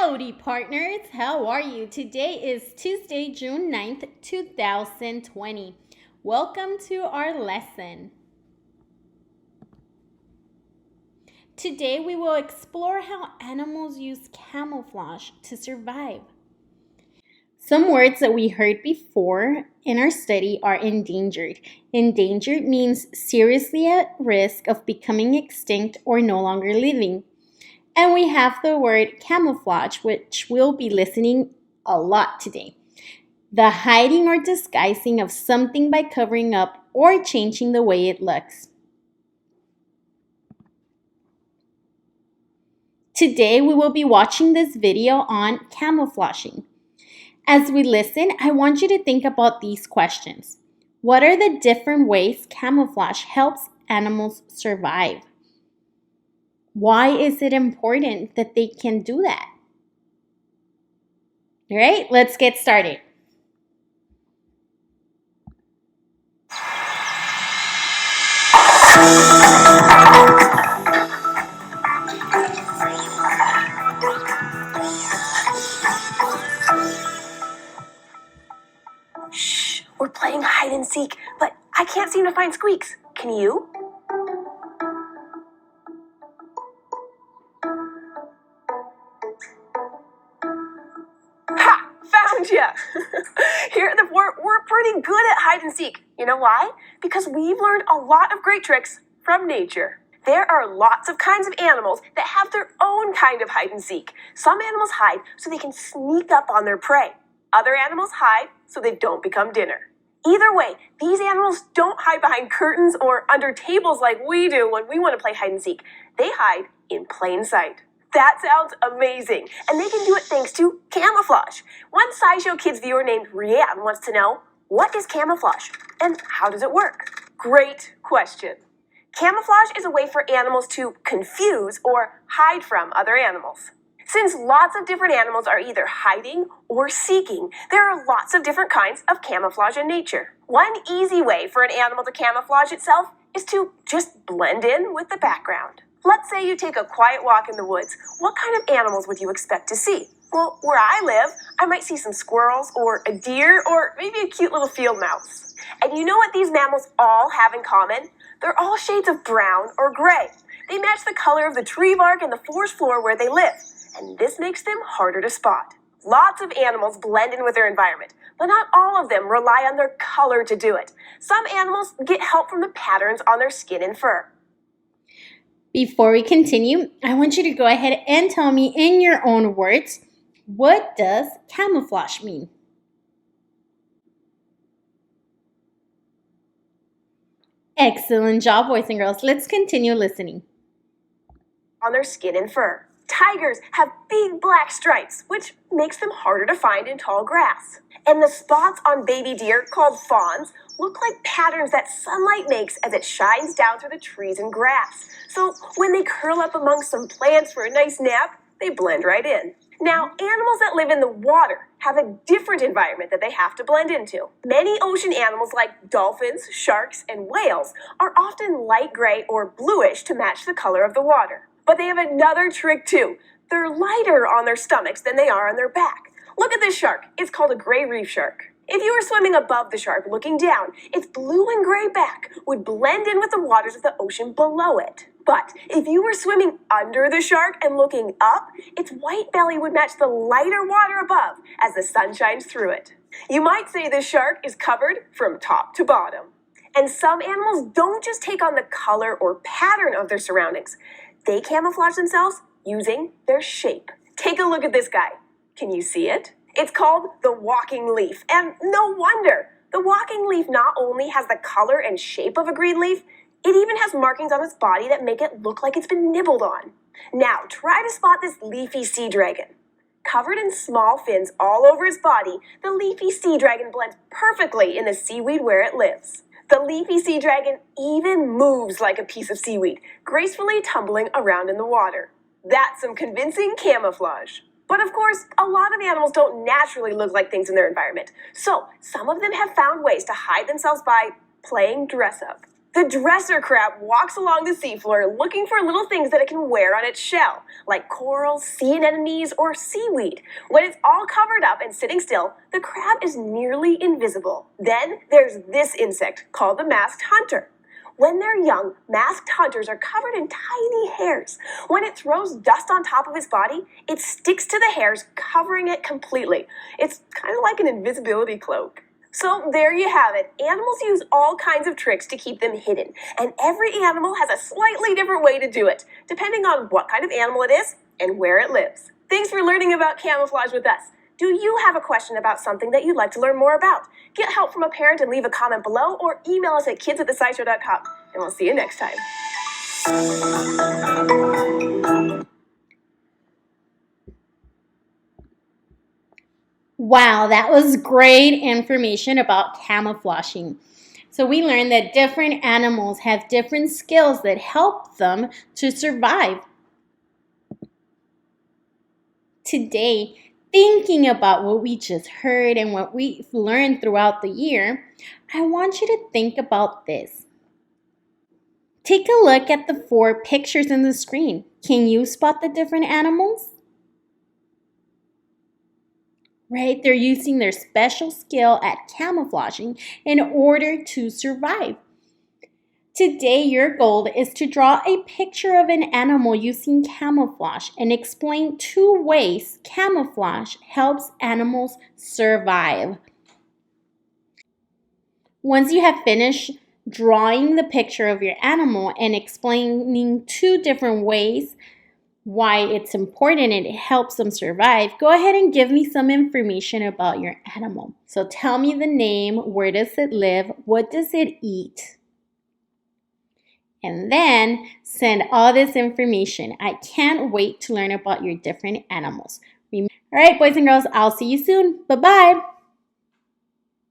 Howdy, partners. How are you? Today is Tuesday, June 9th, 2020. Welcome to our lesson. Today, we will explore how animals use camouflage to survive. Some words that we heard before in our study are endangered. Endangered means seriously at risk of becoming extinct or no longer living. And we have the word camouflage, which we'll be listening a lot today. The hiding or disguising of something by covering up or changing the way it looks. Today, we will be watching this video on camouflaging. As we listen, I want you to think about these questions. What are the different ways camouflage helps animals survive? Why is it important that they can do that? All right, let's get started. Shh, we're playing hide and seek, but I can't seem to find Squeaks. Can you? Ha! Found ya! Here at the fort, we're pretty good at hide and seek. You know why? Because we've learned a lot of great tricks from nature. There are lots of kinds of animals that have their own kind of hide and seek. Some animals hide so they can sneak up on their prey. Other animals hide so they don't become dinner. Either way, these animals don't hide behind curtains or under tables like we do when we want to play hide and seek. They hide in plain sight. That sounds amazing, and they can do it thanks to camouflage. One SciShow Kids viewer named Rianne wants to know, what is camouflage and how does it work? Great question. Camouflage is a way for animals to confuse or hide from other animals. Since lots of different animals are either hiding or seeking, there are lots of different kinds of camouflage in nature. One easy way for an animal to camouflage itself is to just blend in with the background. Let's say you take a quiet walk in the woods. What kind of animals would you expect to see? Well, where I live, I might see some squirrels or a deer or maybe a cute little field mouse. And you know what these mammals all have in common? They're all shades of brown or gray. They match the color of the tree bark and the forest floor where they live, and this makes them harder to spot. Lots of animals blend in with their environment, but not all of them rely on their color to do it. Some animals get help from the patterns on their skin and fur. Before we continue, I want you to go ahead and tell me in your own words, what does camouflage mean? Excellent job, boys and girls. Let's continue listening. On their skin and fur. Tigers have big black stripes, which makes them harder to find in tall grass. And the spots on baby deer, called fawns, look like patterns that sunlight makes as it shines down through the trees and grass. So when they curl up amongst some plants for a nice nap, they blend right in. Now, animals that live in the water have a different environment that they have to blend into. Many ocean animals like dolphins, sharks, and whales are often light gray or bluish to match the color of the water. But they have another trick too. They're lighter on their stomachs than they are on their back. Look at this shark. It's called a gray reef shark. If you were swimming above the shark looking down, its blue and gray back would blend in with the waters of the ocean below it. But if you were swimming under the shark and looking up, its white belly would match the lighter water above as the sun shines through it. You might say this shark is covered from top to bottom. And some animals don't just take on the color or pattern of their surroundings. They camouflage themselves using their shape. Take a look at this guy. Can you see it? It's called the walking leaf, and no wonder. The walking leaf not only has the color and shape of a green leaf, it even has markings on its body that make it look like it's been nibbled on. Now, try to spot this leafy sea dragon. Covered in small fins all over its body, the leafy sea dragon blends perfectly in the seaweed where it lives. The leafy sea dragon even moves like a piece of seaweed, gracefully tumbling around in the water. That's some convincing camouflage. But of course, a lot of animals don't naturally look like things in their environment. So some of them have found ways to hide themselves by playing dress up. The dresser crab walks along the seafloor looking for little things that it can wear on its shell, like coral, sea anemones, or seaweed. When it's all covered up and sitting still, the crab is nearly invisible. Then there's this insect called the masked hunter. When they're young, masked hunters are covered in tiny hairs. When it throws dust on top of its body, it sticks to the hairs, covering it completely. It's kind of like an invisibility cloak. So there you have it. Animals use all kinds of tricks to keep them hidden, and every animal has a slightly different way to do it, depending on what kind of animal it is and where it lives. Thanks for learning about camouflage with us. Do you have a question about something that you'd like to learn more about? Get help from a parent and leave a comment below, or email us at kids@thescishow.com, and we'll see you next time. Wow, that was great information about camouflaging. So we learned that different animals have different skills that help them to survive. Today, thinking about what we just heard and what we've learned throughout the year, I want you to think about this. Take a look at the 4 pictures on the screen. Can you spot the different animals? Right? They're using their special skill at camouflaging in order to survive. Today, your goal is to draw a picture of an animal using camouflage and explain 2 ways camouflage helps animals survive. Once you have finished drawing the picture of your animal and explaining 2 different ways why it's important and it helps them survive, go ahead and give me some information about your animal. So tell me the name, where does it live, what does it eat? And then send all this information. I can't wait to learn about your different animals. All right, boys and girls, I'll see you soon. Bye-bye.